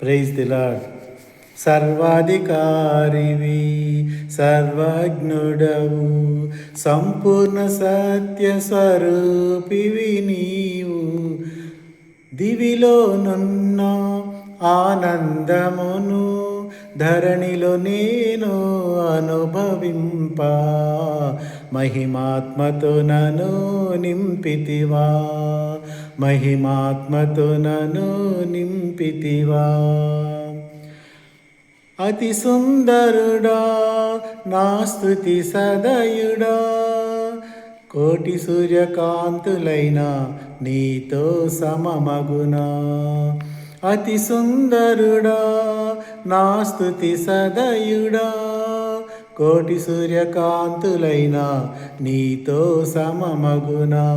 Praise the Lord. సర్వాధికారివి, సర్వజ్ఞుడవు, సంపూర్ణ సత్య స్వరూపివి నీవు. దివిలోనున్న ఆనందమును ధరణిలో నేను అనుభవింప, మహిమాత్మతో నన్ను నింపితివా, మహిమాత్మతో నన్ను నింపితివా. అతి సుందరుడా నా స్తుతి సదయుడా, కోటి సూర్యకాంతులైన నీతో సమమగునా. అతి సుందరుడా నా స్తుతి సదయుడా, కోటి సూర్యకాంతులైన నీతో సమమగునా.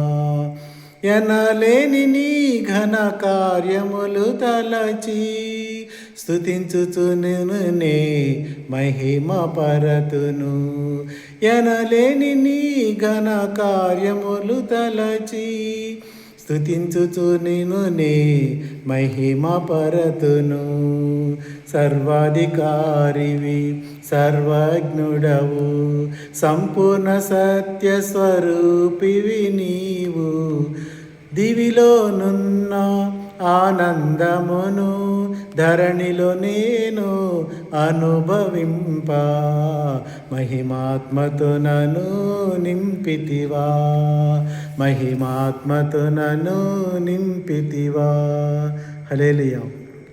ఎనలేని నీ ఘన కార్యములు తలచి స్తుతించుచును నే మహిమ పరతును. ఎనలేని నీ ఘన కార్యములు తలచి స్తుతించుచును నే మహిమ పరతును. సర్వాధికారివి, సర్వజ్ఞుడవు, సంపూర్ణ సత్య స్వరూపివి నీవు. దివిలోనున్న ఆనందమును ధరణిలో నేను అనుభవింప, మహిమాత్మతో నన్ను నింపితివా, మహిమాత్మతో నన్ను నింపితివా. హల్లెలూయా.